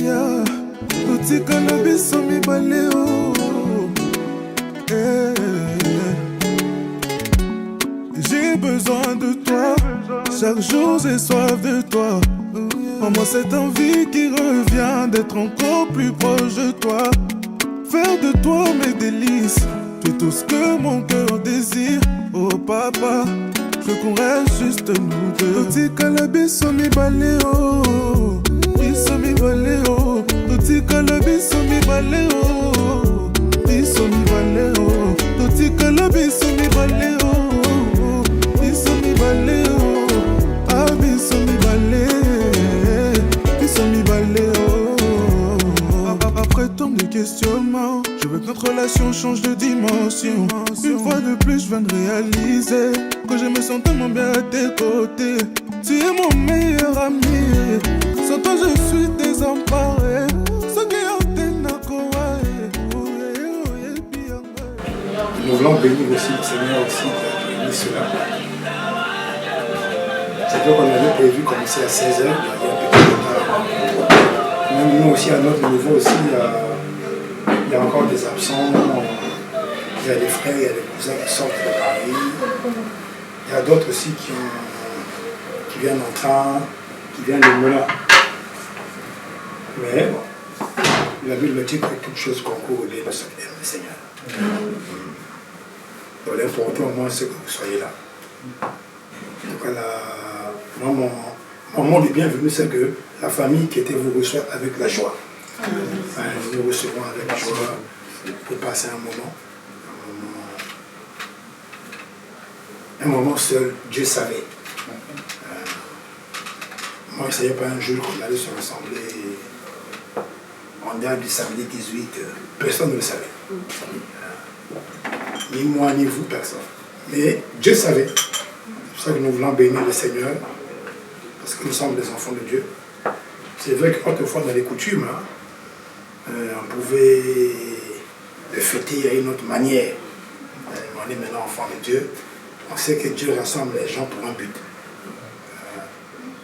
ya totikala biso mibale o. J'ai besoin de toi, chaque jour j'ai soif de toi. En moi cette envie qui revient d'être encore plus proche de toi. Faire de toi mes délices, tu es tout ce que mon cœur désire. Oh papa, je veux qu'on reste juste nous deux. Totikala biso mibale o, biso mibale o. Totikala biso mibale o, biso mibale o. Totikala biso mibale o. Après tant de questionnements, je veux que notre relation change de dimension. Une fois de plus, je viens de réaliser que je me sens tellement bien à tes côtés. Tu es mon meilleur ami. Sans toi, je suis désemparé. Nous voulons bénir aussi le Seigneur aussi qui a béni cela. C'est vrai qu'on avait prévu commencer à 16h, il y a un petit retard. Même nous aussi, à notre niveau aussi, il y a encore des absents. Il y a des frères, il y a des cousins qui sortent de Paris. Il y a d'autres aussi qui viennent en train, qui viennent de Melun. Mais bon, la Bible dit que toute chose concourt au bien de ceux qui aiment le Seigneur. Donc l'important au moins c'est que vous soyez là. Donc moi, mon mot de bienvenue, c'est que la famille qui était vous reçoit avec la joie. Nous nous recevons avec la joie pour passer un moment seul. Dieu savait. Moi, je ne savais pas un jour qu'on allait se rassembler en date du samedi 18. Personne ne le savait. Ni moi, ni vous, personne. Mais Dieu savait. C'est pour ça que nous voulons bénir le Seigneur. Parce que nous sommes des enfants de Dieu. C'est vrai qu'autrefois dans les coutumes, on pouvait le fêter à une autre manière. On est maintenant enfants de Dieu. On sait que Dieu rassemble les gens pour un but.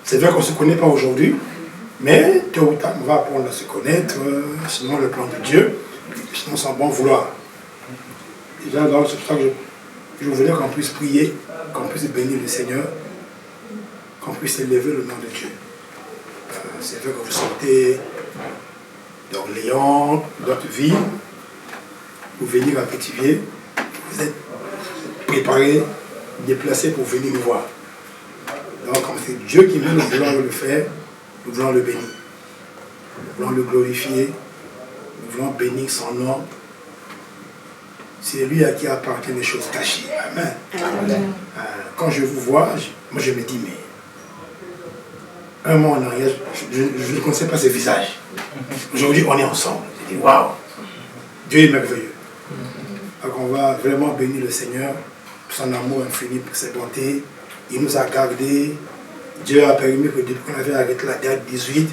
C'est vrai qu'on ne se connaît pas aujourd'hui, mais tôt ou tard, on va apprendre à se connaître, sinon le plan de Dieu, sinon sans bon vouloir. Déjà, c'est pour ça que je voulais qu'on puisse prier, qu'on puisse bénir le Seigneur, qu'on puisse élever le nom de Dieu. C'est vrai que vous sortez d'Orléans, d'autres villes, vous venez à Pithiviers, vous êtes préparés, déplacés pour venir nous voir. Donc, comme c'est Dieu qui veut, nous voulons le faire, nous voulons le bénir. Nous voulons le glorifier, nous voulons bénir son nom. C'est lui à qui appartiennent les choses cachées. Amen. Quand je vous vois, moi je me dis, mais un mois en arrière, je ne connaissais pas ce visage. Aujourd'hui, on est ensemble. Je dis, waouh, Dieu est merveilleux. Donc on va vraiment bénir le Seigneur pour son amour infini, pour ses bontés. Il nous a gardés. Dieu a permis que depuis qu'on avait arrêté la date 18,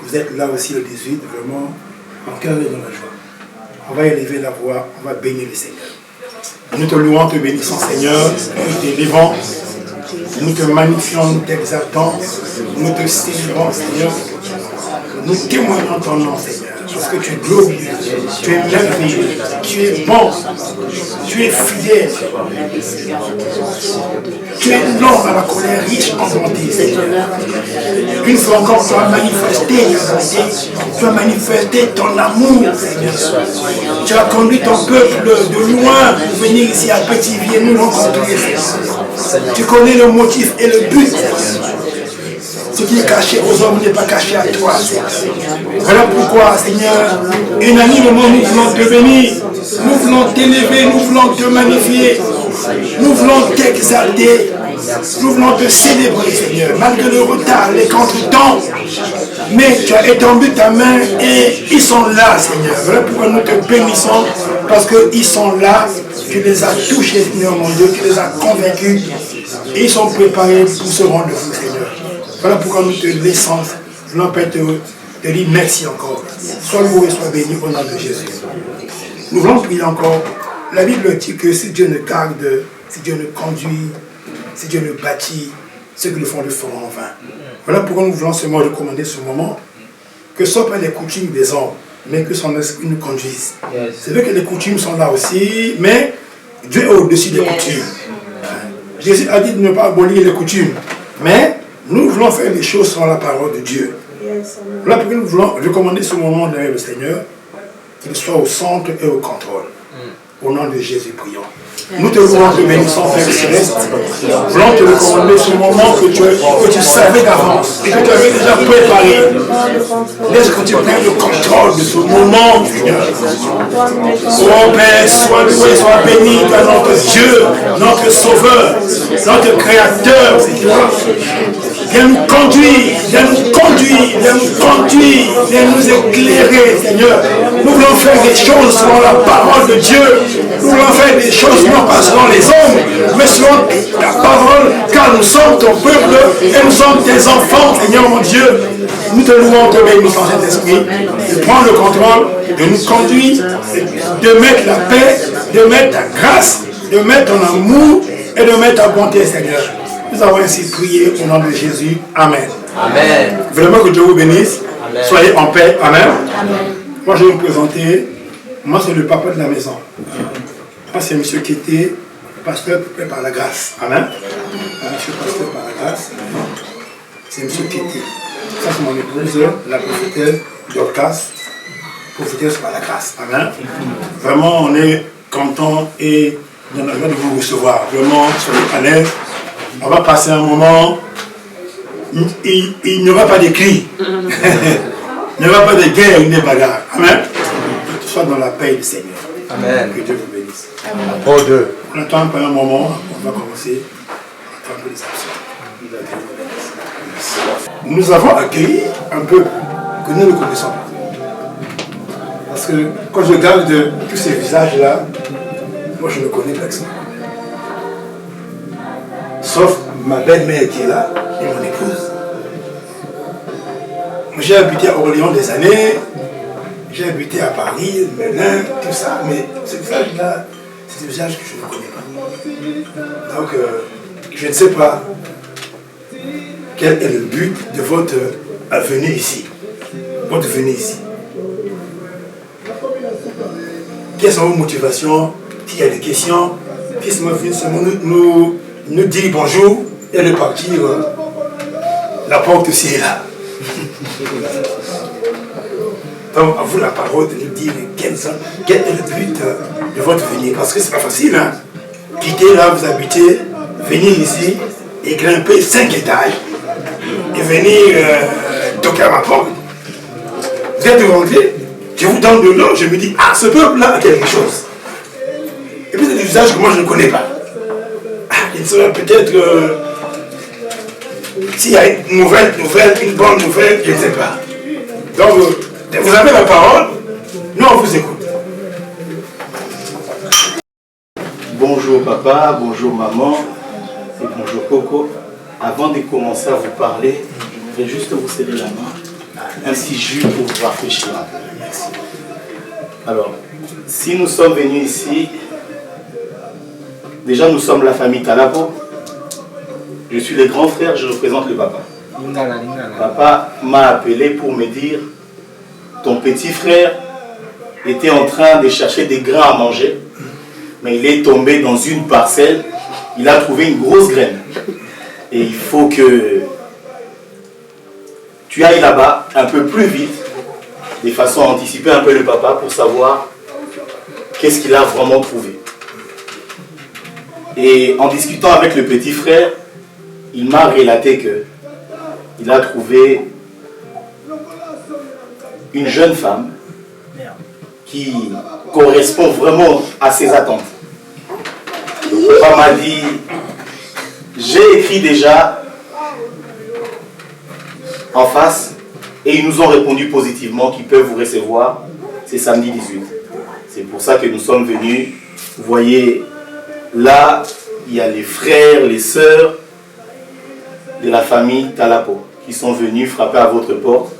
vous êtes là aussi le 18, vraiment en cœur et dans la joie. On va élever la voix, on va bénir le Seigneur. Nous te louons, te bénissons Seigneur, nous t'élévons, nous te magnifions, nous t'exaltons, nous te célébrons Seigneur, nous témoignons ton nom Seigneur, parce que tu es glorieux, tu es merveilleux, tu es bon, tu es fidèle, tu es lent à la colère, riche en bonté Seigneur. Une fois encore, tu as manifesté ta bonté, tu as manifesté ton amour Seigneur. Tu as conduit ton peuple de loin pour venir ici à Pithiviers, nous rencontrer. Tu connais le motif et le but. Ce qui est caché aux hommes n'est pas caché à toi. Voilà pourquoi, Seigneur, unanimement nous voulons te bénir, nous voulons t'élever, nous voulons te magnifier, nous voulons t'exalter, nous voulons te célébrer, Seigneur, malgré le retard, les contretemps. Mais tu as étendu ta main et ils sont là, Seigneur. Voilà pourquoi nous te bénissons, parce qu'ils sont là, tu les as touchés, Seigneur mon Dieu, tu les as convaincus, et ils sont préparés pour ce rendez-vous, Seigneur. Voilà pourquoi nous te laissons, nous te dire merci encore. Sois loué, sois béni au nom de Jésus. Nous voulons prier encore. La Bible dit que si Dieu ne garde, si Dieu ne conduit, si Dieu ne bâtit, ceux qui le font le feront en vain. Voilà pourquoi nous voulons seulement recommander ce moment que ce ne soit pas les coutumes des hommes, mais que son esprit nous conduise. Yes. C'est vrai que les coutumes sont là aussi, mais Dieu est au-dessus des coutumes. Jésus a dit de ne pas abolir les coutumes, mais nous voulons faire les choses selon la parole de Dieu. Voilà pourquoi nous voulons recommander ce moment de le Seigneur, qu'il soit au centre et au contrôle. Au nom de Jésus, prions. Nous te louons, te bénissons, Père Céleste. Nous voulons te recommander ce moment que tu savais d'avance et que tu avais déjà préparé. Laisse que tu prennes le contrôle de ce moment, Seigneur. Oh Père, sois loué, sois béni, toi notre Dieu, notre Sauveur, notre Créateur, Seigneur. Viens nous conduire, viens nous conduire, viens nous conduire, viens nous éclairer, Seigneur. Nous voulons faire des choses selon la parole de Dieu. Nous voulons faire des choses non pas selon les hommes, mais selon la parole, car nous sommes ton peuple et nous sommes tes enfants, Seigneur mon Dieu. Nous te louons, te bénissons, Saint-Esprit, de prendre le contrôle, de nous conduire, de mettre la paix, de mettre ta grâce, de mettre ton amour et de mettre ta bonté, Seigneur. Nous avons ainsi prié au nom de Jésus. Amen. Amen. Vraiment que Dieu vous bénisse. Amen. Soyez en paix. Amen. Amen. Moi, je vais vous présenter. Moi, c'est le papa de la maison. Moi, c'est M. Kété, pasteur par la grâce. Amen. Je suis pasteur par la grâce. C'est M. Kété. Ça, c'est mon épouse, la prophétesse Dorcas, prophétesse par la grâce. Amen. Vraiment, on est content et dans la joie de vous recevoir. Vraiment, soyez à l'aise. On va passer un moment, il n'y aura pas de cris, il n'y aura pas de guerre ni de bagarre. Amen. Que tu sois dans la paix du Seigneur. Amen. Que Dieu vous bénisse. Pour deux. On attend un moment, on va commencer. On attend les absents. Nous avons accueilli un peuple que nous ne connaissons pas. Parce que quand je regarde tous ces visages-là, moi je ne connais personne. Sauf ma belle-mère qui est là et mon épouse. J'ai habité à Orléans des années, j'ai habité à Paris, Melun, tout ça, mais ce visage-là, c'est des visages que je ne connais pas. Donc, je ne sais pas quel est le but de votre venue ici. Votre venue ici. Quelles sont vos motivations? S'il y a des questions, puisse me venir nous dire bonjour et de partir. La porte aussi est là. Donc, à vous la parole de nous dire quel est le but de votre venue. Parce que c'est pas facile, hein. Quitter là, vous habitez, venir ici et grimper 5 étages et venir toquer à ma porte. Vous êtes rentré, je vous donne de l'eau, je me dis, ah, ce peuple-là a quelque chose. Et puis c'est des visages que moi je ne connais pas. Il serait peut-être s'il y a une nouvelle, une bonne nouvelle, je ne sais pas. Donc, vous avez la parole, nous on vous écoute. Bonjour papa, bonjour maman et bonjour Coco. Avant de commencer à vous parler, je voudrais juste vous serrer la main. Un petit jus pour vous rafraîchir un peu. Merci. Alors, si nous sommes venus ici, déjà nous sommes la famille Talapo. Je suis le grand frère, je représente le papa. Papa m'a appelé pour me dire, ton petit frère était en train de chercher des grains à manger, mais il est tombé dans une parcelle, il a trouvé une grosse graine. Et il faut que tu ailles là-bas un peu plus vite, de façon à anticiper un peu le papa pour savoir qu'est-ce qu'il a vraiment trouvé. Et en discutant avec le petit frère, il m'a relaté qu'il a trouvé une jeune femme qui correspond vraiment à ses attentes. Le papa m'a dit, j'ai écrit déjà en face et ils nous ont répondu positivement qu'ils peuvent vous recevoir. C'est samedi 18. C'est pour ça que nous sommes venus. Vous voyez, là, il y a les frères, les sœurs de la famille Talapo qui sont venus frapper à votre porte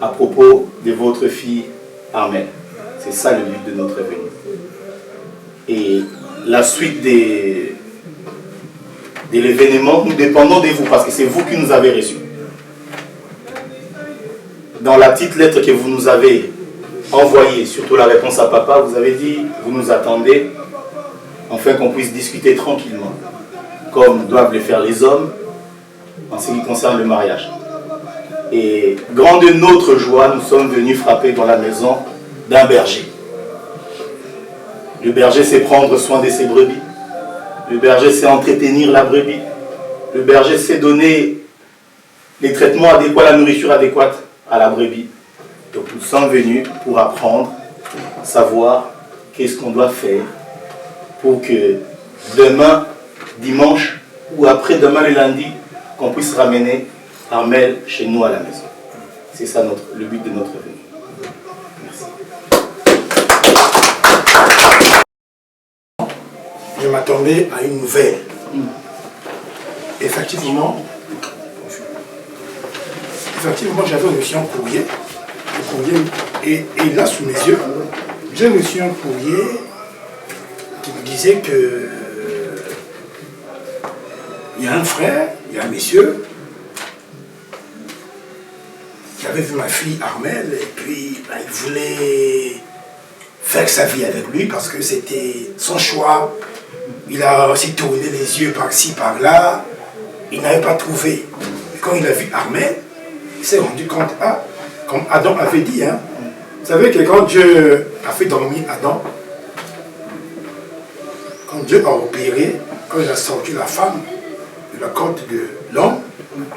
à propos de votre fille Armelle. C'est ça le but de notre venue. Et la suite de l'événement, nous dépendons de vous parce que c'est vous qui nous avez reçus. dans la petite lettre que vous nous avez envoyée, surtout la réponse à papa, vous avez dit, vous nous attendez, afin qu'on puisse discuter tranquillement, comme doivent le faire les hommes, en ce qui concerne le mariage. Et grande notre joie, nous sommes venus frapper dans la maison d'un berger. Le berger sait prendre soin de ses brebis. Le berger sait entretenir la brebis. Le berger sait donner les traitements adéquats, la nourriture adéquate à la brebis. Donc nous sommes venus pour apprendre, savoir qu'est-ce qu'on doit faire pour que demain, dimanche ou après-demain le lundi, qu'on puisse ramener Armel chez nous à la maison. C'est ça le but de notre venue. Merci. Je m'attendais à une nouvelle. Effectivement, j'avais reçu un courrier. Et là, sous mes yeux, j'ai reçu un courrier qui me disait que il y a un frère, il y a un monsieur qui avait vu ma fille Armel et puis il voulait faire sa vie avec lui parce que c'était son choix. Il a aussi tourné les yeux par-ci, par-là. Il n'avait pas trouvé. Et quand il a vu Armel, il s'est rendu compte, comme Adam avait dit, hein, vous savez que quand Dieu a fait dormir Adam, quand Dieu a opéré, quand il a sorti la femme de la côte de l'homme,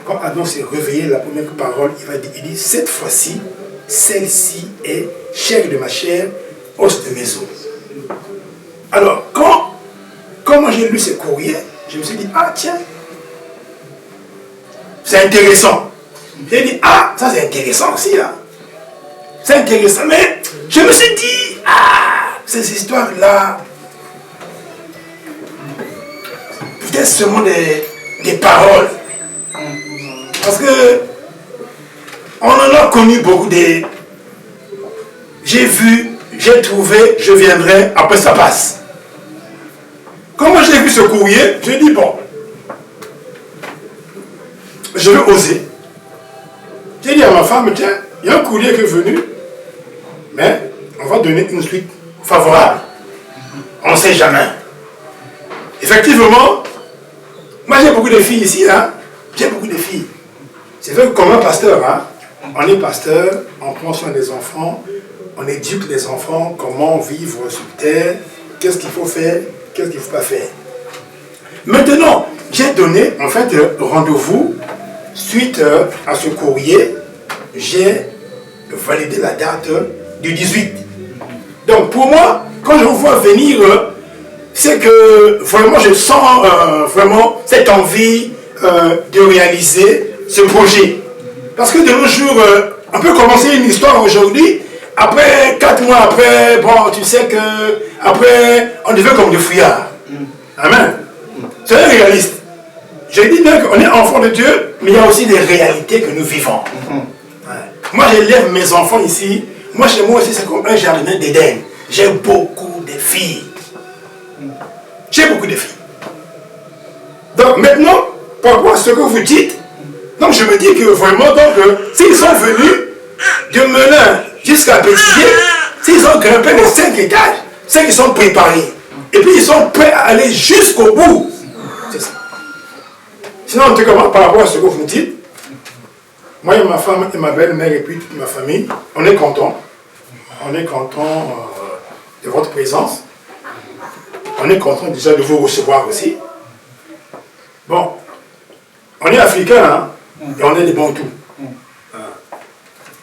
quand Adam s'est réveillé, la première parole, il dit, cette fois-ci, celle-ci est chair de ma chair, os de mes os. Alors, quand moi j'ai lu ce courrier, je me suis dit, tiens, c'est intéressant. J'ai dit, ça c'est intéressant aussi, hein. C'est intéressant, mais je me suis dit, ces histoires-là, peut-être seulement des paroles. Parce que on en a connu beaucoup des... J'ai vu, j'ai trouvé, je viendrai, après ça passe. Quand moi j'ai vu ce courrier, j'ai dit, bon, je vais oser. J'ai dit à ma femme, tiens, il y a un courrier qui est venu, mais on va donner une suite favorable. On ne sait jamais. Effectivement, moi j'ai beaucoup de filles ici, hein. J'ai beaucoup de filles. C'est vrai que comme un pasteur, hein, on est pasteur, on prend soin des enfants, on éduque les enfants, comment vivre sur terre, qu'est-ce qu'il faut faire, qu'est-ce qu'il ne faut pas faire. Maintenant, j'ai donné en fait rendez-vous suite à ce courrier, j'ai validé la date du 18. Donc pour moi, quand je vous vois venir, c'est que vraiment je sens vraiment cette envie de réaliser ce projet. Parce que de nos jours, on peut commencer une histoire aujourd'hui, après 4 mois après, bon, tu sais que après, on devient comme des fouillards. Amen. C'est réaliste. Je dis bien qu'on est enfant de Dieu, mais il y a aussi des réalités que nous vivons. Moi, j'élève mes enfants ici. Moi, chez moi aussi, c'est comme un jardin d'Éden. J'ai beaucoup de filles. J'ai beaucoup de filles. Donc maintenant, par rapport à ce que vous dites, donc je me dis que vraiment, s'ils sont venus de Melun jusqu'à Pétillé, s'ils ont grimpé les 5 étages, c'est qu'ils sont préparés. Et puis ils sont prêts à aller jusqu'au bout. C'est ça. Sinon, en tout cas, par rapport à ce que vous dites, moi et ma femme et ma belle-mère et puis toute ma famille, on est contents. On est contents de votre présence. On est contents déjà de vous recevoir aussi. Bon, on est africains, hein, et on est des bons tout.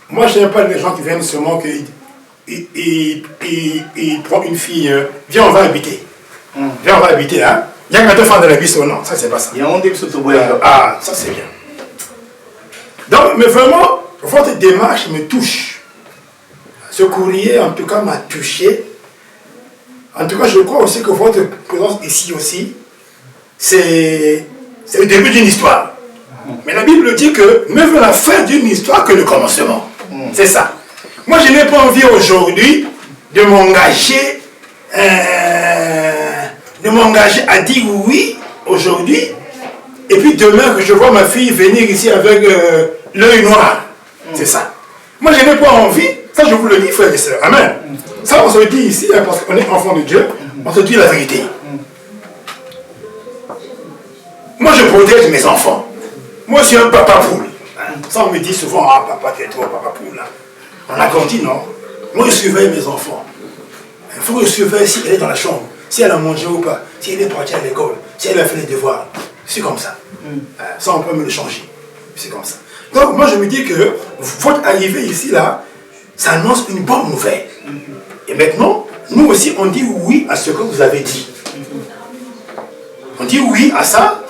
Moi, je n'aime pas les gens qui viennent seulement qu'ils prennent une fille, viens, on va habiter. Viens, on va habiter, hein. Il y a un fan de la bise, non, ça c'est pas ça. Il y a un début ça c'est bien. Donc, mais vraiment, votre démarche me touche. Ce courrier, en tout cas, m'a touché. En tout cas, je crois aussi que votre présence ici aussi, c'est le début d'une histoire. Mais la Bible dit que mieux vaut la fin d'une histoire que le commencement. C'est ça. Moi, je n'ai pas envie aujourd'hui de m'engager à dire oui aujourd'hui, et puis demain que je vois ma fille venir ici avec l'œil noir. C'est ça. Moi, je n'ai pas envie, ça je vous le dis, frères et sœurs. Amen. Ça, on se le dit ici, hein, parce qu'on est enfant de Dieu, on se dit la vérité. Moi, je protège mes enfants. Moi, je suis un papa poule. Ça, on me dit souvent, ah, papa, tu es trop papa poule. On a grandi, non? Moi, je surveille mes enfants. Il faut que je surveille si elle est dans la chambre, si elle a mangé ou pas, si elle est partie à l'école, si elle a fait les devoirs. C'est comme ça. Ça, on peut me le changer. C'est comme ça. Donc, moi, je me dis que votre arrivée ici, là, ça annonce une bonne nouvelle. Et maintenant, nous aussi, on dit oui à ce que vous avez dit. On dit oui à ça.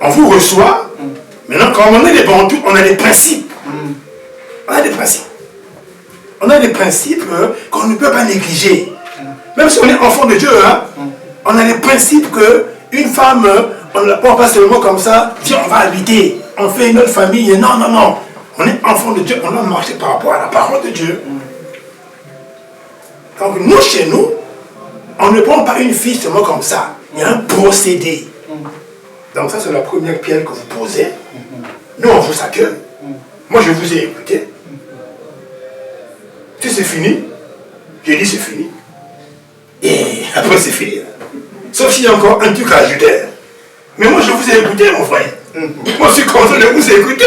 On vous reçoit. Maintenant, quand on est des bantous, on a des principes. On a des principes. On a des principes qu'on ne peut pas négliger. Même si on est enfant de Dieu, hein, on a des principes qu'une femme, on ne la prend pas seulement comme ça, dit on va habiter, on fait une autre famille. Non, non, non. On est enfant de Dieu, on doit marcher par rapport à la parole de Dieu. Donc nous, chez nous, on ne prend pas une fille seulement comme ça. Il y a un procédé. Donc ça, c'est la première pierre que vous posez. Nous, on vous accueille. Moi, je vous ai écouté. Si c'est fini, j'ai dit c'est fini. Et après, c'est fini. Sauf s'il y a encore un truc à ajouter. Mais moi, je vous ai écouté, mon frère. Moi, je suis content de vous écouter.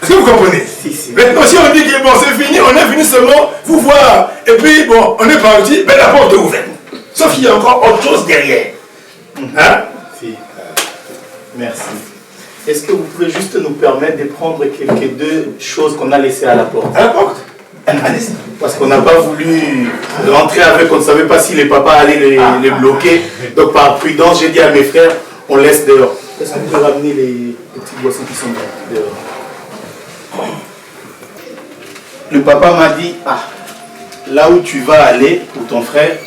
Est-ce que vous comprenez? Si. Maintenant, si on dit que bon, c'est fini, on est venu seulement vous voir. Et puis, bon, on est parti, ben la porte est ouverte. Sauf qu'il y a encore autre chose derrière. Hein? Si. Merci. Est-ce que vous pouvez juste nous permettre de prendre quelques deux choses qu'on a laissées à la porte? À la porte? Parce qu'on n'a pas voulu rentrer avec, on ne savait pas si les papas allaient les bloquer. Donc par prudence, j'ai dit à mes frères, on laisse dehors. Est-ce qu'on peut ramener les petits boissons qui sont dehors? Le papa m'a dit, ah, là où tu vas aller pour ton frère,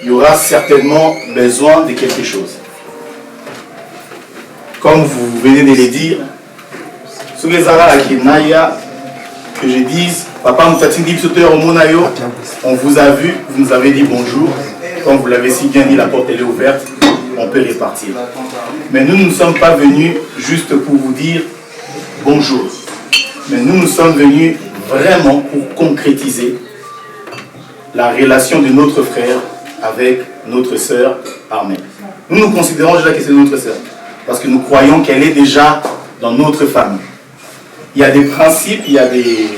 il y aura certainement besoin de quelque chose. Comme vous venez de le dire, ce que Zara a Kinaya, que je dise, papa on vous a vu, vous nous avez dit bonjour. Comme vous l'avez si bien dit, la porte elle est ouverte, on peut repartir. Mais nous ne sommes pas venus juste pour vous dire bonjour. Mais nous sommes venus vraiment pour concrétiser la relation de notre frère avec notre sœur Armelle. Nous nous considérons déjà que c'est notre sœur, parce que nous croyons qu'elle est déjà dans notre famille. Il y a des principes, il y a des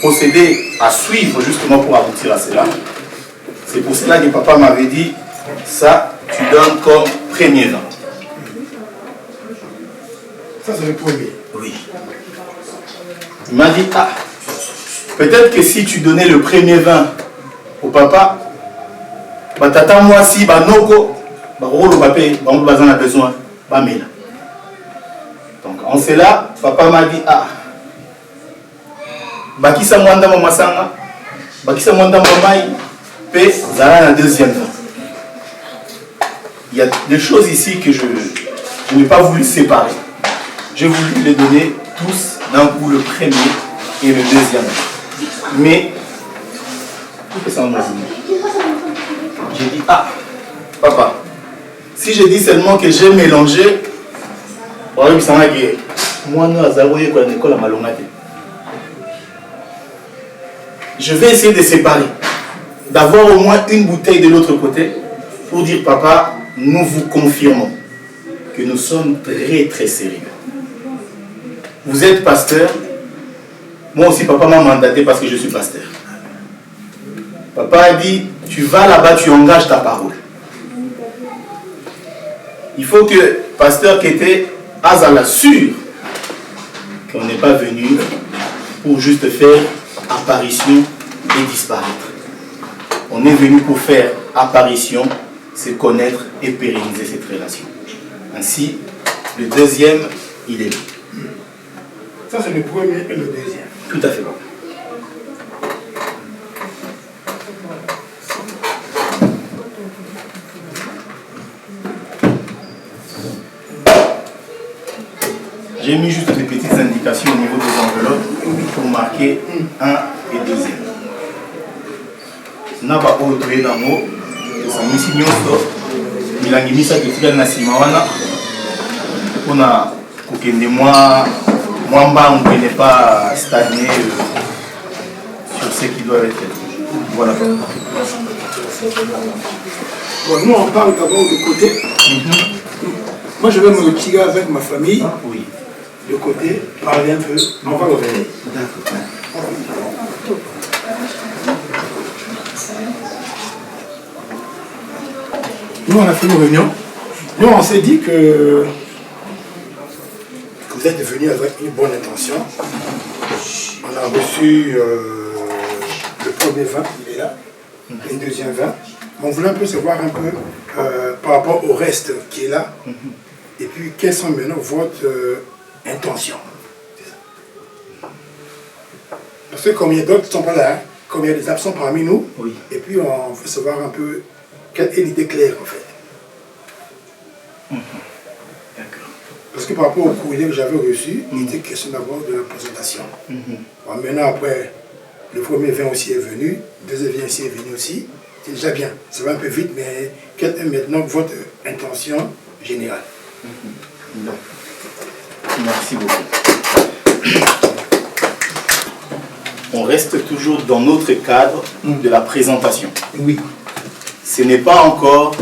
procédés à suivre justement pour aboutir à cela. C'est pour cela que papa m'avait dit, ça, tu donnes comme premier vin. Ça, c'est le premier. Oui. Il m'a dit, ah, peut-être que si tu donnais le premier vin au papa, bah tata moi si, bah noko, bah rolo papé, bah on a besoin, bah mila. Donc en cela, papa m'a dit, ah, bakisa mwanda mama sanga, bakisa mwanda mamai, pe zala la deuxième vin. Il y a des choses ici que je n'ai pas voulu séparer. J'ai voulu les donner tous d'un coup, le premier et le deuxième. Mais, j'ai dit, ah, papa, si je dis seulement que j'ai mélangé, je vais essayer de séparer, d'avoir au moins une bouteille de l'autre côté pour dire, papa, nous vous confirmons que nous sommes très très sérieux. Vous êtes pasteur, moi aussi papa m'a mandaté parce que je suis pasteur. Papa a dit, tu vas là-bas, tu engages ta parole. Il faut que pasteur Kété Azala sûr qu'on n'est pas venu pour juste faire apparition et disparaître. On est venu pour faire apparition, c'est connaître et pérenniser cette relation. Ainsi, le deuxième, il est là. Ça, c'est le premier et le deuxième. Tout à fait bon. J'ai mis juste des petites indications au niveau des enveloppes pour marquer 1 et 2. Naba otoye nango, esamisi nyonso, milangimisa ketika na sima wana, mpona kokende mwa Mwamba n'est pas stagné sur ce qui doit être fait. Voilà. Bon, nous on parle d'abord de côté. Moi je vais me retirer avec ma famille. Oui. De côté, parler un peu. On va revenir. D'accord. Nous, on a fait une réunion. Nous, on s'est dit que vous êtes venus avec une bonne intention. On a reçu le premier vin, il est là, le deuxième vin. On voulait un peu savoir un peu par rapport au reste qui est là. Et puis, quelles sont maintenant votre intention? Parce que comme il y a d'autres qui ne sont pas là, comme il y a des absents parmi nous, Oui. et puis on veut savoir un peu quelle est l'idée claire en fait. D'accord. Parce que par rapport au courrier que j'avais reçu, il était question d'abord de la présentation. Bon, maintenant après, le premier vin aussi est venu, le deuxième vin aussi est venu aussi. C'est déjà bien, ça va un peu vite, mais quelle est maintenant votre intention générale? Merci beaucoup. On reste toujours dans notre cadre de la présentation. Oui. Ce n'est pas encore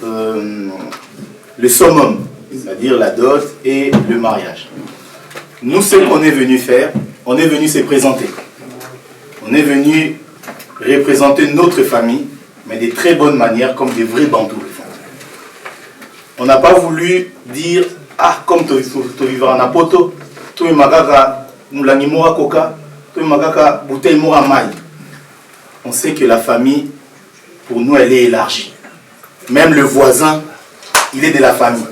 le summum, c'est-à-dire la dot et le mariage. Nous, ce qu'on est venu faire, on est venu se présenter. On est venu représenter notre famille, mais de très bonnes manières, comme des vrais bantous le font. On n'a pas voulu dire, ah, comme tu vivras en poto, tu es magaga, nous l'animora coca, tu es magaga, bouteille mora maille. On sait que la famille, pour nous, elle est élargie. Même le voisin, il est de la famille.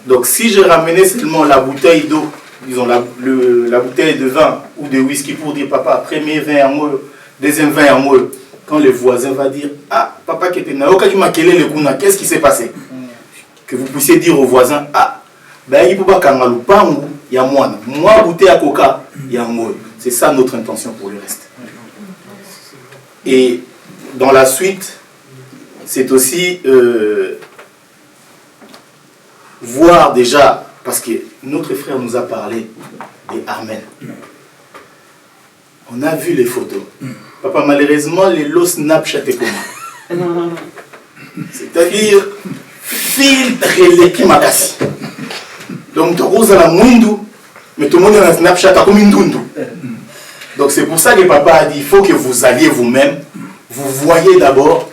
Donc si je ramenais seulement la bouteille d'eau, disons la bouteille de vin ou de whisky pour dire papa, premier vin à moi, deuxième vin à moi, quand le voisin va dire, ah, papa qui était là, qu'est-ce qui s'est passé? Que vous puissiez dire au voisin, ah, ben il peut pas kangalupangu, il y a moi, bouteille à coca, il y a moi. C'est ça notre intention pour le reste. Et dans la suite, c'est aussi voir déjà, parce que notre frère nous a parlé des Armènes. On a vu les photos. Papa, malheureusement, les lots Snapchat est comment? C'est-à-dire, filtre les kimakasi. Donc, tu roses à la mundu, mais tout le monde est dans Snapchat comme une dundu. Donc, c'est pour ça que papa a dit, il faut que vous alliez vous-même, vous voyez d'abord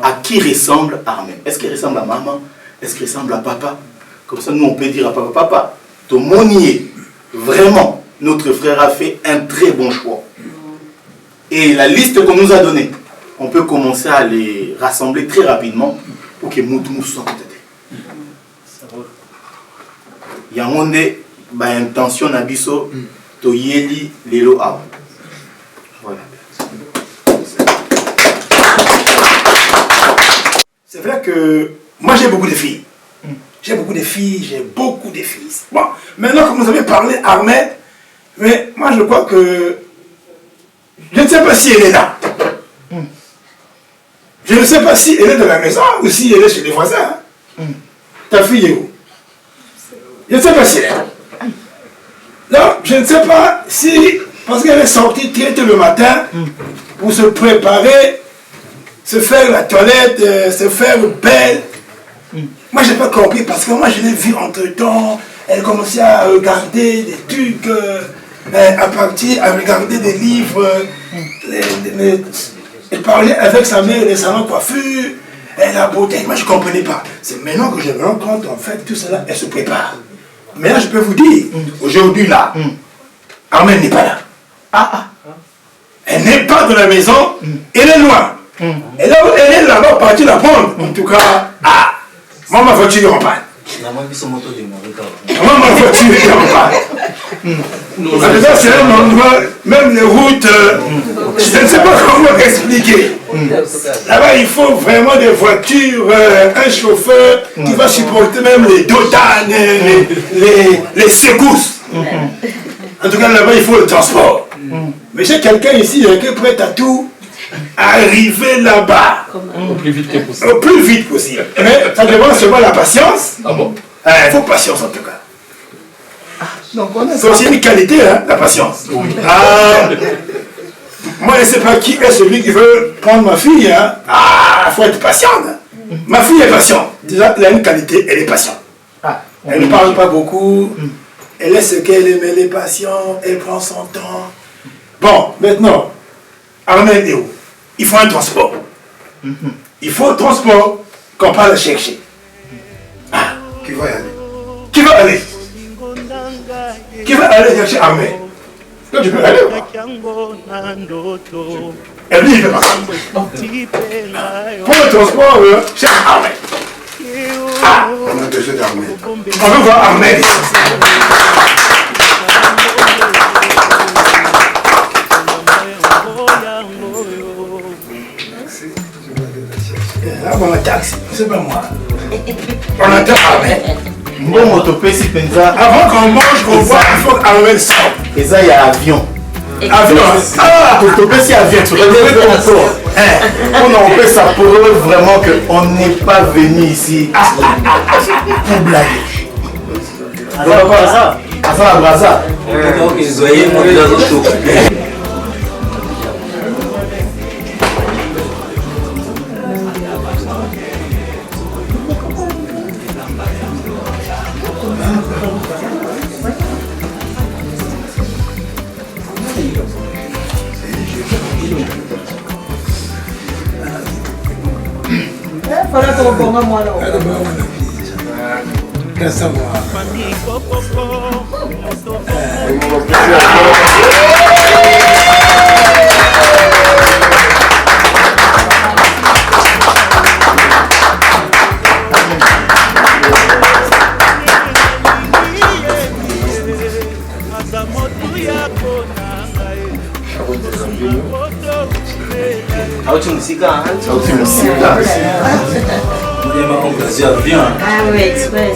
à qui ressemble Armène. Est-ce qu'il ressemble à maman? Est-ce qu'il ressemble à papa? Comme ça, nous, on peut dire à papa, papa, ton monier, vraiment, notre frère a fait un très bon choix. Et la liste qu'on nous a donnée, on peut commencer à les rassembler très rapidement pour que nous sortent. Il y a une intention d'abisso, to yeli lelo awa. Voilà. C'est vrai que moi j'ai beaucoup de filles. J'ai beaucoup de filles. Bon, maintenant que vous avez parlé Armène, mais moi je crois que je ne sais pas si elle est là. Je ne sais pas si elle est dans la maison ou si elle est chez les voisins. Ta fille est où? Je ne sais pas si elle est là. Non, je ne sais pas si, parce qu'elle est sortie très tôt le matin pour se préparer, se faire la toilette, se faire belle. Moi, je n'ai pas compris parce que moi, je l'ai vue entre-temps. Elle commençait à regarder des trucs, à regarder des livres. Elle parlait avec sa mère des salons de coiffure. Elle a beauté. Moi, je ne comprenais pas. C'est maintenant que je me rends compte, en fait, tout cela, elle se prépare. Mais là, je peux vous dire, aujourd'hui, là, Armène n'est pas là. Elle n'est pas dans la maison, elle est loin. Et là, elle est là-bas, partie la prendre. En tout cas, moi, ma voiture est en panne. Moi, ma voiture est en panne. C'est un endroit, même les routes, je ne sais pas comment expliquer. Là-bas, il faut vraiment des voitures, un chauffeur qui va supporter même les dotanes, les secousses. En tout cas, là-bas, il faut le transport. Mais j'ai quelqu'un ici qui est prêt à tout arriver là-bas. Au plus vite que possible. Au plus vite possible. Mais ça demande seulement la patience. Ah bon? Il faut patience en tout cas. C'est aussi une qualité, hein, la patience. Ah, moi, je ne sais pas qui est celui qui veut prendre ma fille. Hein. Ah, il faut être patiente. Ma fille est patiente. Déjà, elle a une qualité, elle est patiente. Elle ne parle pas beaucoup. Elle est ce qu'elle aime, elle est patiente, elle prend son temps. Bon, maintenant, Armel et où? Il faut un transport. Il faut un transport qu'on va le chercher. Ah, qui va y aller? Qui va aller? Qui va aller chercher Armel? Toi, tu peux aller ou pas? Et lui, il fait pas ça. Pour le transport, cherche Armel. Ah, on a besoin d'Armel. On veut voir Armel. Là, on a un taxi, c'est pas moi. On attend Armel. Bon, motopesi penza. Avant qu'on mange, qu'on voit, il faut qu'Armel sorte. Et ça, il y a avion. Avion. Ah, motopesi avion. Tu relever ton corps. On fait ça pour eux vraiment qu'on n'est pas venu ici pour blaguer. Alors, pas ça. Ça va ça. Donc, ils voyaient mon dans le show. Ah oui, express.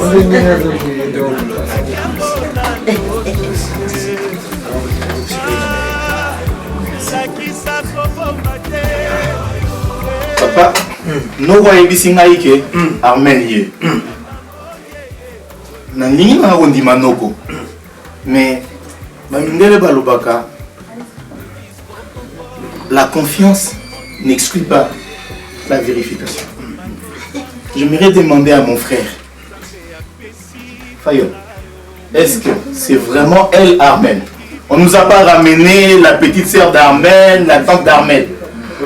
Papa, nous voyons ici que Armel y nalingi na wondi manoko. Mais mamindele balobaka, la confiance n'exclut pas la vérification. J'aimerais demander à mon frère, Fayol, est-ce que c'est vraiment elle, Armel? On ne nous a pas ramené la petite sœur d'Armel, la tante d'Armel.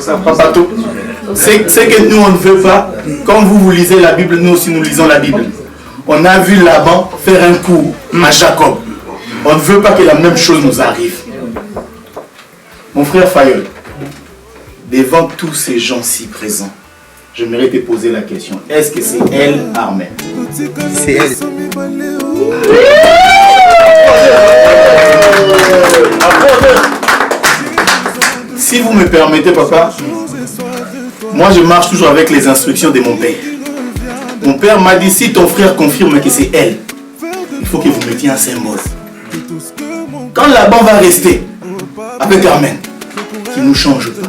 Papa, c'est que nous, on ne veut pas. Quand vous lisez la Bible, nous aussi, nous lisons la Bible. On a vu Laban faire un coup à Jacob. On ne veut pas que la même chose nous arrive. Mon frère Fayol, devant tous ces gens si présents, j'aimerais te poser la question. Est-ce que c'est elle, Armel? C'est elle. Si vous me permettez, papa, moi je marche toujours avec les instructions de mon père. Mon père m'a dit, si ton frère confirme que c'est elle, il faut que vous mettiez un symbole. Quand Laban va rester avec Armel, qu'il ne change pas.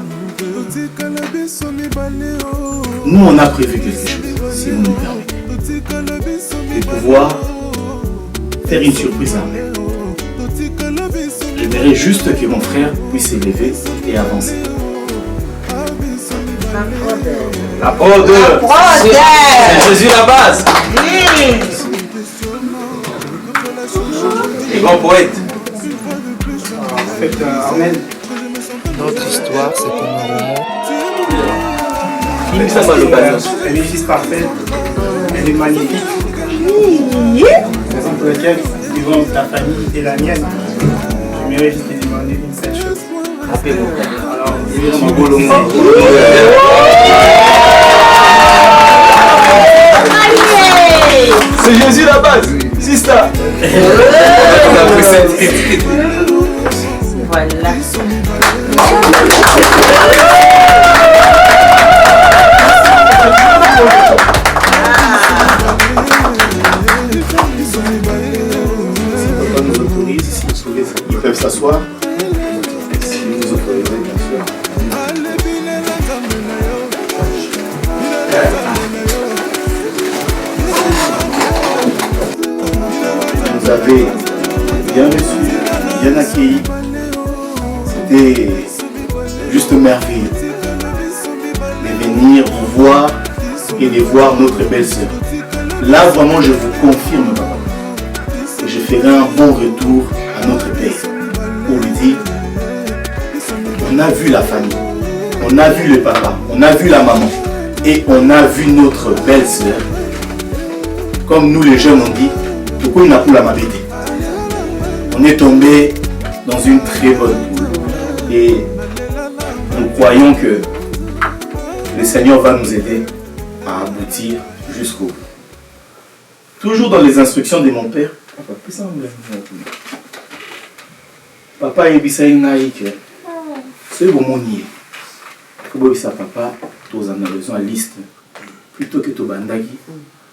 Nous, on a prévu quelque chose, si vous nous permettez, de pouvoir faire une surprise à Armel. J'aimerais juste que mon frère puisse s'élever et avancer. La prod. C'est Jésus la base. Les grands poètes. En fait, Armel, Notre histoire, c'est comme un roman. elle est juste parfaite, elle est magnifique. Raison pour laquelle, devant ta famille et la mienne, j'aimerais juste te demander une seule chose. Alors, c'est Jésus la base. Sister. Voilà. Nous autorise, ils peuvent s'asseoir. Si vous autorisez, bien sûr. Vous avez bien reçu, bien accueilli. C'était juste merveilleux de venir vous voir et de voir notre belle-sœur. Là, vraiment, je vous confirme, papa, que je ferai un bon retour à notre père pour lui dire, on a vu la famille, on a vu le papa, on a vu la maman et on a vu notre belle-sœur. Comme nous les jeunes on dit, pourquoi il n'a pas la mabété. On est tombé dans une très bonne poule et nous croyons que le Seigneur va nous aider à aboutir jusqu'au bout. Toujours dans les instructions de mon père, papa ebisa ngai que c'est bon monier. Ça papa, tous en a besoin de liste plutôt que to bandagi,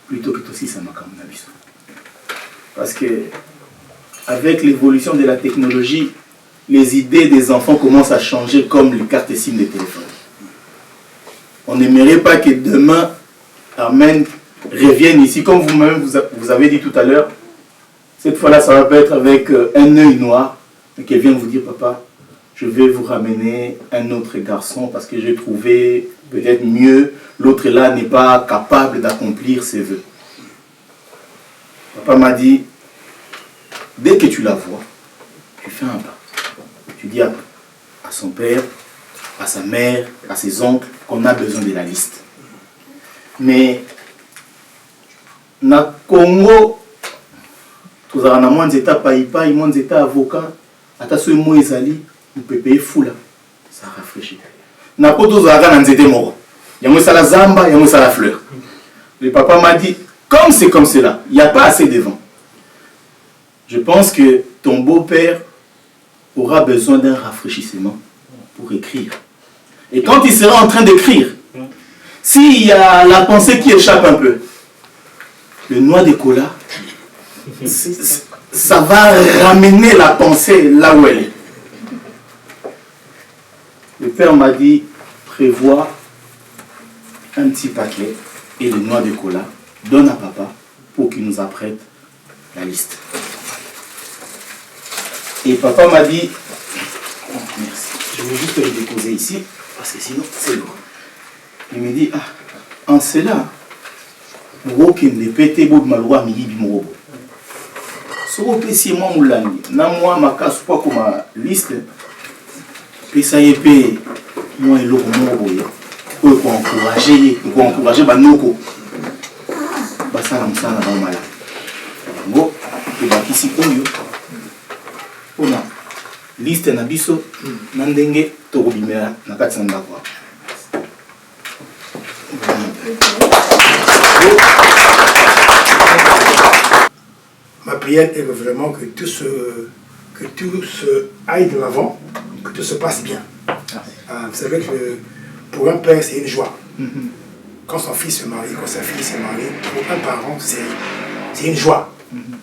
plutôt que to si ça m'a comme nabiso. Parce que avec l'évolution de la technologie, les idées des enfants commencent à changer comme les cartes SIM des téléphones. On n'aimerait pas que demain, Amen, revienne ici, comme vous-même vous avez dit tout à l'heure. Cette fois-là, ça va pas être avec un œil noir, et qu'elle vienne vous dire, papa, je vais vous ramener un autre garçon parce que j'ai trouvé peut-être mieux, l'autre là n'est pas capable d'accomplir ses vœux. Papa m'a dit, dès que tu la vois, tu fais un pas. Tu dis à son père, à sa mère, à ses oncles, qu'on a besoin de la liste. Mais, na Congo, tous avons moins d'état paipa, moins d'état avocat, à ce mot ezali, nous pouvons payer fou là. Ça rafraîchit. Na poto tous avons un zété moro. Il y a ça la zamba, il y a ça la fleur. Le papa m'a dit, comme c'est comme cela, il n'y a pas assez de vent. Je pense que ton beau-père aura besoin d'un rafraîchissement pour écrire. Et quand il sera en train d'écrire, s'il y a la pensée qui échappe un peu, le noix de cola, ça va ramener la pensée là où elle est. Le père m'a dit, prévois un petit paquet et le noix de cola, donne à papa pour qu'il nous apprête la liste. Et papa m'a dit, oh, merci, je vais juste le déposer ici, parce que sinon c'est lourd. Il me dit, ah, en cela, vous qui ne pétez pas de malwa mi bimoro. So opesi moi mulani, na moi ma casse pas comme liste. Et ça y est, moi et l'autre moro ya. Pour encourager banoko. Basala msana ba mala. Ngo, to bakisi oyo. Ona liste na biso na ndenge to kobimela na kati na ndako. Ma prière est vraiment que tout se aille de l'avant, que tout se passe bien. Vous savez que pour un père, c'est une joie. Quand son fils se marie, quand sa fille se marie, pour un parent, c'est une joie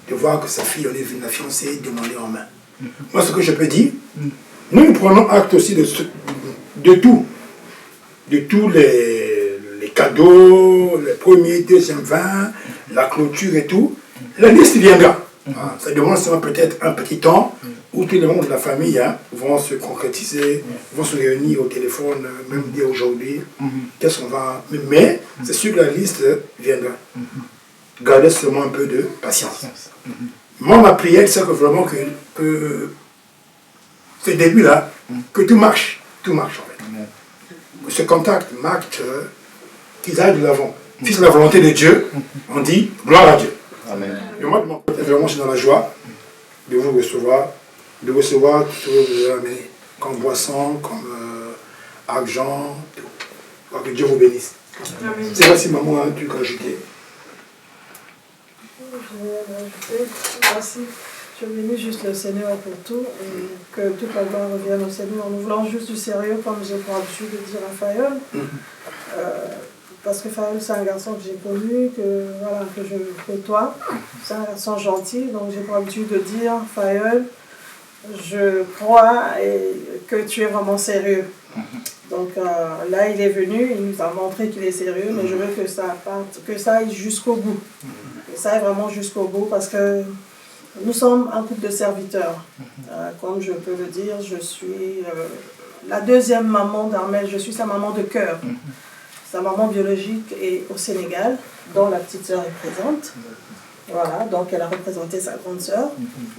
de voir que sa fille, on est venu la fiancée, demander en main. Moi, ce que je peux dire, nous prenons acte aussi de tous les cadeaux, les premiers, deuxième vin, la clôture et tout. La liste viendra. Ça demande seulement peut-être un petit temps où tous les membres de la famille vont se concrétiser, vont se réunir au téléphone, même dire aujourd'hui, qu'est-ce qu'on va... Mais c'est sûr que la liste viendra. Gardez seulement un peu de patience. Moi, ma prière, c'est que vraiment que ce début-là, que tout marche en fait. Que ce contact marche, qu'ils aillent de l'avant. Si c'est la volonté de Dieu, on dit gloire à Dieu. Amen. Et moi, de mon côté, vraiment, je suis dans la joie de vous recevoir tout ce que vous avez amené, comme boisson, comme argent, tout. Que Dieu vous bénisse. C'est là si maman a un truc à ajouter. Merci. Je bénis juste le Seigneur pour tout et que toute la gloire revienne au Seigneur en nous voulant juste du sérieux, comme j'ai pour habitude de dire à Fayol. Parce que Fayol, c'est un garçon que j'ai connu, que je côtoie. C'est un garçon gentil, donc j'ai pour habitude de dire, Fayol, je crois que tu es vraiment sérieux. Donc là, il est venu, il nous a montré qu'il est sérieux, mais je veux que ça aille jusqu'au bout. Que ça aille vraiment jusqu'au bout, parce que nous sommes un couple de serviteurs. Comme je peux le dire, je suis la deuxième maman d'Armel, je suis sa maman de cœur. Sa maman biologique est au Sénégal, dont la petite sœur est présente. Voilà, donc elle a représenté sa grande sœur.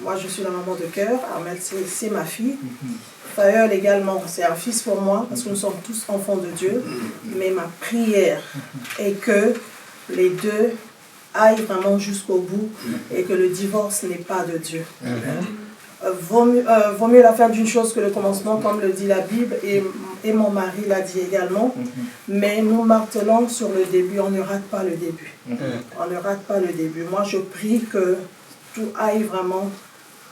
Moi, je suis la maman de cœur. Armel, c'est ma fille. Fayeul également, c'est un fils pour moi, parce que nous sommes tous enfants de Dieu. Mais ma prière est que les deux aillent vraiment jusqu'au bout et que le divorce n'est pas de Dieu. Vaut mieux la fin d'une chose que le commencement, comme le dit la Bible, et mon mari l'a dit également. Mais nous martelons sur le début, on ne rate pas le début. On ne rate pas le début. Moi, je prie que tout aille vraiment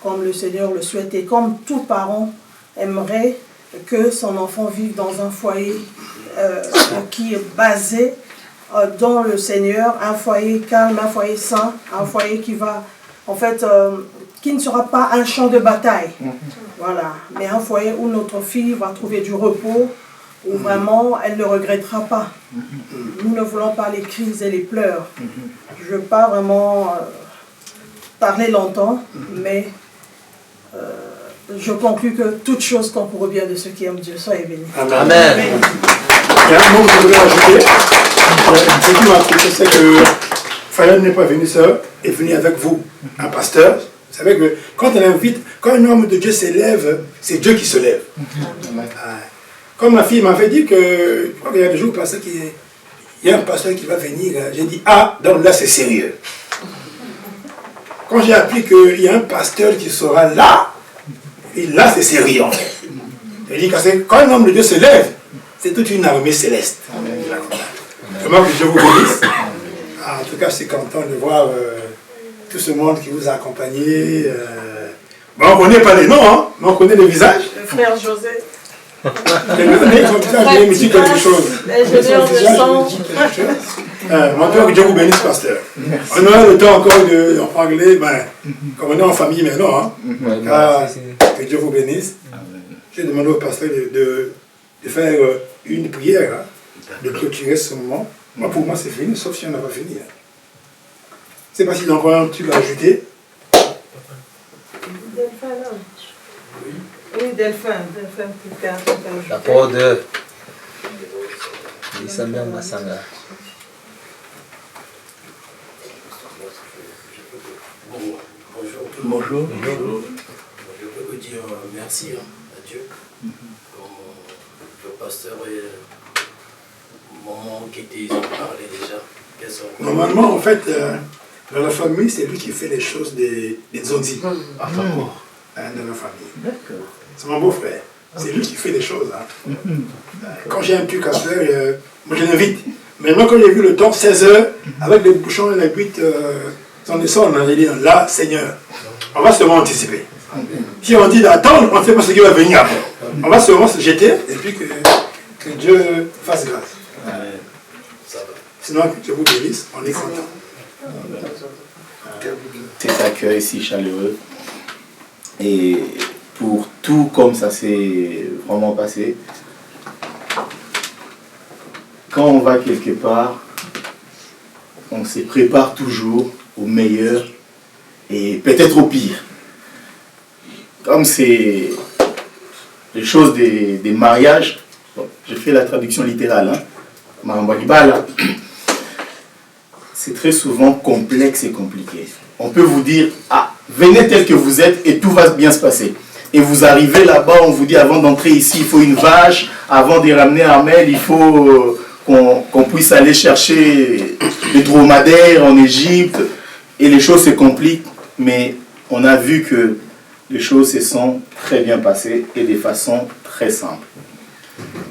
comme le Seigneur le souhaite et comme tout parent aimerait que son enfant vive dans un foyer qui est basé dans le Seigneur, un foyer calme, un foyer sain, un foyer qui va, en fait, qui ne sera pas un champ de bataille. Voilà, mais un foyer où notre fille va trouver du repos, où vraiment elle ne regrettera pas. Nous ne voulons pas les crises et les pleurs. Je ne veux pas vraiment parler longtemps, mais je conclus que toute chose concourt au bien de ceux qui aiment Dieu. Soyez bénis. Amen. Amen. Il y a un mot que je voudrais ajouter. Ce qui m'a touché, c'est que Fayeul n'est pas venu seul, est venu avec vous, un pasteur. Vous savez que quand on invite, quand un homme de Dieu s'élève, c'est Dieu qui se lève. Comme ma fille m'avait dit que, je crois qu'il y a des jours passés qu'il y a un pasteur qui va venir, j'ai dit, ah, donc là c'est sérieux. Quand j'ai appris qu'il y a un pasteur qui sera là, et là c'est sérieux en fait. J'ai dit que quand un homme de Dieu se lève, c'est toute une armée céleste. Vraiment que Dieu vous bénisse. En tout cas, je suis content de voir tout ce monde qui vous a accompagné. Bon, on ne connaît pas les noms, hein, mais on connaît les visages. Le frère José. Son visage me dit quelque chose. Mon Dieu, que Dieu vous bénisse, pasteur. On aura le temps encore d'en parler, comme on est en famille maintenant. Que Dieu vous bénisse. Je vais demander au pasteur de faire une prière, de clôturer ce moment. Moi, pour moi, c'est fini, sauf si on n'a pas fini. Je ne sais pas s'il y a encore un truc à ajouter. Delphin, là. Oui, Delphin, La parole de Isabelle Massanga. Bonjour tout le monde. Bonjour. Je peux vous dire merci à Dieu. Comme le pasteur et maman qui étaient, ils ont parlé déjà. Normalement, en fait, dans la famille, c'est lui qui fait les choses des zondis. Dans la famille. D'accord. C'est mon beau-frère. C'est lui qui fait les choses. Quand j'ai un truc à faire, moi je l'invite. Maintenant, quand j'ai vu le temps, 16h, avec les bouchons et les buttes, on a dit, là, Seigneur, on va seulement anticiper. Si on dit d'attendre, on ne sait pas ce qui va venir après. On va seulement se jeter et puis que Dieu fasse grâce. Sinon, que Dieu vous bénisse, on est content. Cet accueil si chaleureux. Et pour tout comme ça s'est vraiment passé, quand on va quelque part, on se prépare toujours au meilleur et peut-être au pire. Comme c'est les choses des mariages, bon, je fais la traduction littérale, c'est très souvent complexe et compliqué. On peut vous dire, ah, venez tel que vous êtes et tout va bien se passer. Et vous arrivez là-bas, on vous dit, avant d'entrer ici, il faut une vache, avant de ramener Armel, il faut qu'on puisse aller chercher des dromadaires en Égypte. Et les choses se compliquent, mais on a vu que les choses se sont très bien passées et de façon très simple.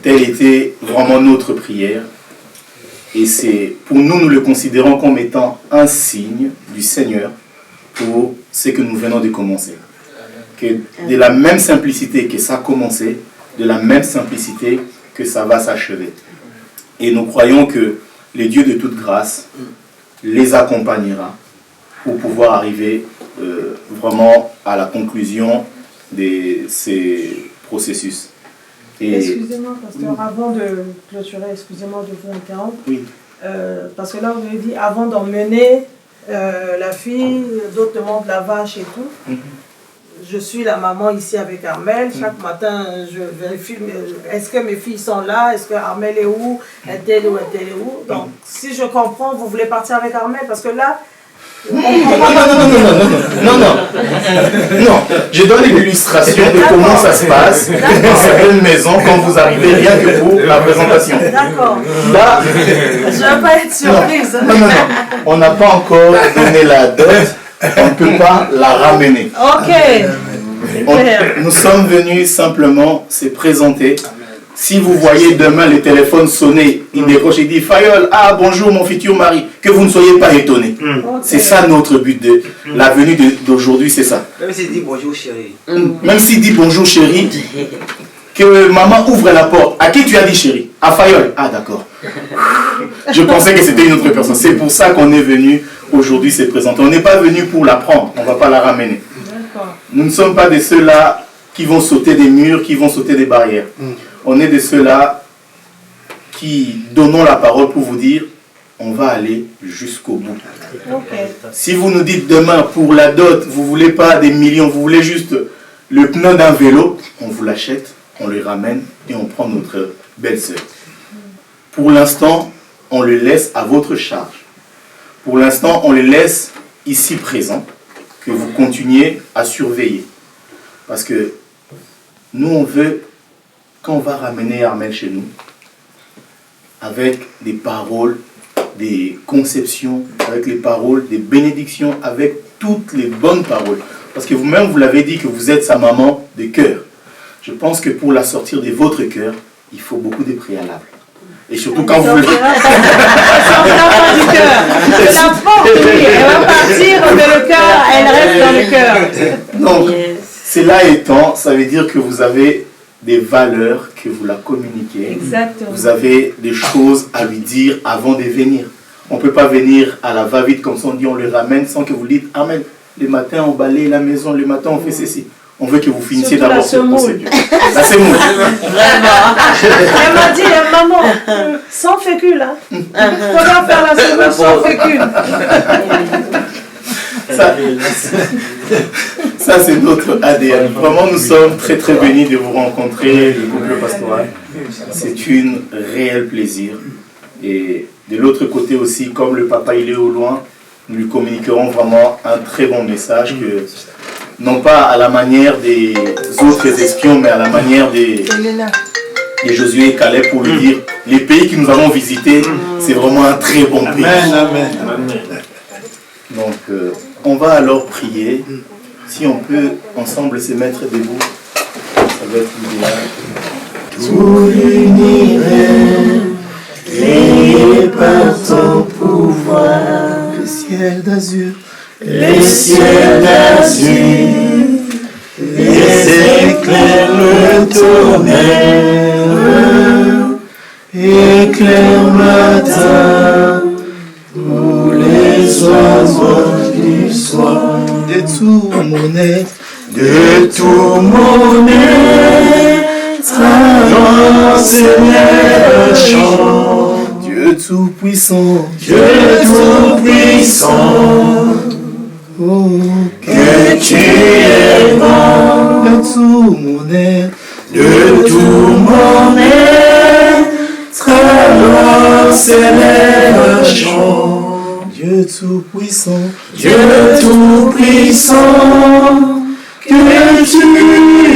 Telle était vraiment notre prière. Et c'est pour nous, nous le considérons comme étant un signe du Seigneur pour ce que nous venons de commencer. Que de la même simplicité que ça a commencé, de la même simplicité que ça va s'achever. Et nous croyons que le Dieu de toute grâce les accompagnera pour pouvoir arriver vraiment à la conclusion de ces processus. Et excusez-moi, pasteur, avant de clôturer, excusez-moi de vous interrompre. Oui. Parce que là, vous avez dit, avant d'emmener la fille, d'autres demandent la vache et tout. Je suis la maman ici avec Armel. Chaque matin, je vérifie est-ce que mes filles sont là, est-ce que Armel est où, est-elle où, est-elle où. Donc, si je comprends, vous voulez partir avec Armel parce que là. Non. Je donne une illustration de comment ça se passe dans certaines maisons quand vous arrivez rien que pour la présentation. D'accord. Là, je ne vais pas être surprise. Non. On n'a pas encore donné la dot. On ne peut pas la ramener. Ok. Nous sommes venus simplement se présenter. Si vous voyez demain le téléphone sonner, il décroche et dit Fayol, bonjour mon futur mari, que vous ne soyez pas étonnés. C'est ça notre but de la venue d'aujourd'hui, c'est ça. Même s'il dit bonjour chérie. Même s'il dit bonjour chérie, que maman ouvre la porte. À qui tu as dit chérie? À Fayol. Ah d'accord. Je pensais que c'était une autre personne. C'est pour ça qu'on est venu aujourd'hui se présenter. On n'est pas venu pour la prendre, on ne va pas la ramener. Nous ne sommes pas de ceux-là qui vont sauter des murs, qui vont sauter des barrières. On est de ceux-là qui donnons la parole pour vous dire on va aller jusqu'au bout. Si vous nous dites demain pour la dot, vous ne voulez pas des millions, vous voulez juste le pneu d'un vélo, on vous l'achète, on le ramène et on prend notre belle-sœur. Pour l'instant, on le laisse à votre charge. Pour l'instant, on le laisse ici présent, que vous continuez à surveiller. Parce que nous, on veut, quand on va ramener Armel chez nous, avec des paroles, des conceptions, avec les paroles, des bénédictions, avec toutes les bonnes paroles. Parce que vous-même, vous l'avez dit que vous êtes sa maman de cœur. Je pense que pour la sortir de votre cœur, il faut beaucoup de préalables. Et surtout quand vous... Elle sortira pas du cœur. C'est la porte, oui. Elle va partir, mais le cœur, elle reste dans le cœur. Donc, cela étant, ça veut dire que vous avez des valeurs que vous la communiquez. Exactement. Vous avez des choses à lui dire avant de venir. On ne peut pas venir à la va-vite comme ça, on dit on le ramène sans que vous dites Amen. Le matin, on balaye la maison, le matin, on fait ceci. On veut que vous finissiez d'abord cette procédure. La semoule. Vraiment. Elle m'a dit, maman, sans fécule, hein. Comment faire la semoule sans fécule? Ça c'est notre ADN. Vraiment, nous sommes très très bénis de vous rencontrer, le couple pastoral. C'est un réel plaisir. Et de l'autre côté aussi, comme le papa il est au loin, nous lui communiquerons vraiment un très bon message que... Non pas à la manière des autres espions, mais à la manière des Josué et Caleb pour lui dire les pays que nous avons visités, c'est vraiment un très bon pays. Amen. Donc, on va alors prier. Si on peut ensemble se mettre debout, ça va être idéal. Tout l'univers, créé par ton pouvoir, le ciel d'azur. Les ciels d'azur, les éclairs, le tonnerre, éclair matin, tous les oiseaux du soir, de tout mon être, ta Seigneur chant, Dieu tout-puissant, oh, que tu es bon de tout mon être, ta Seigneur chant, Dieu tout-puissant, que tu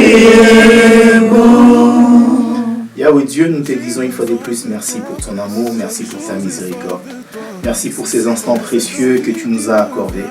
es bon. Yahweh Dieu, nous te disons une fois de plus merci pour ton amour, merci pour ta miséricorde. Merci pour ces instants précieux que tu nous as accordés.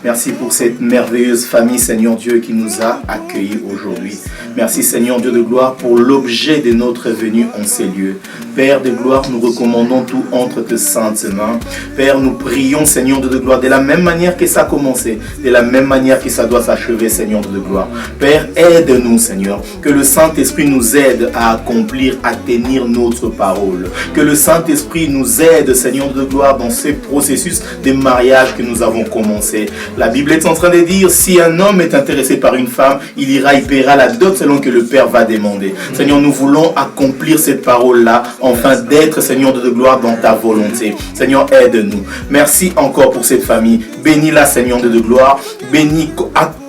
Merci pour cette merveilleuse famille, Seigneur Dieu, qui nous a accueillis aujourd'hui. Merci, Seigneur Dieu de gloire, pour l'objet de notre venue en ces lieux. Père de gloire, nous recommandons tout entre tes saintes mains. Père, nous prions, Seigneur Dieu de gloire, de la même manière que ça a commencé, de la même manière que ça doit s'achever, Seigneur Dieu de gloire. Père, aide-nous, Seigneur, que le Saint-Esprit nous aide à accomplir, à tenir notre parole. Que le Saint-Esprit nous aide, Seigneur de gloire, dans ces processus de mariage que nous avons commencé. La Bible est en train de dire, si un homme est intéressé par une femme, il ira, il paiera la dot selon que le Père va demander. Seigneur, nous voulons accomplir cette parole-là, afin d'être, Seigneur, de gloire dans ta volonté. Seigneur, aide-nous. Merci encore pour cette famille. Bénis-la, Seigneur, de gloire. Bénis,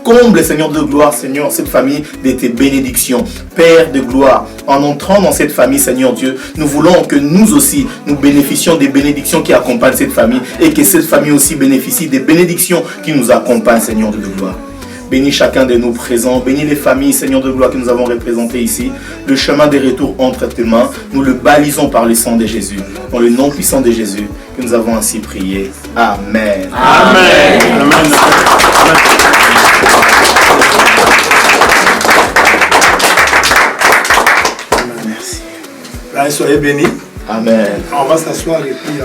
comble, Seigneur de gloire, Seigneur, cette famille de tes bénédictions. Père de gloire, en entrant dans cette famille, Seigneur Dieu, nous voulons que nous aussi, nous bénéficions des bénédictions qui accompagnent cette famille et que cette famille aussi bénéficie des bénédictions qui nous accompagnent, Seigneur de gloire. Bénis chacun de nous présents, bénis les familles, Seigneur de gloire, que nous avons représentées ici. Le chemin des retours entre tes mains, nous le balisons par le sang de Jésus. Dans le nom puissant de Jésus, que nous avons ainsi prié. Amen. Amen. Amen. Merci. Là, soyez bénis. Amen. On va s'asseoir et puis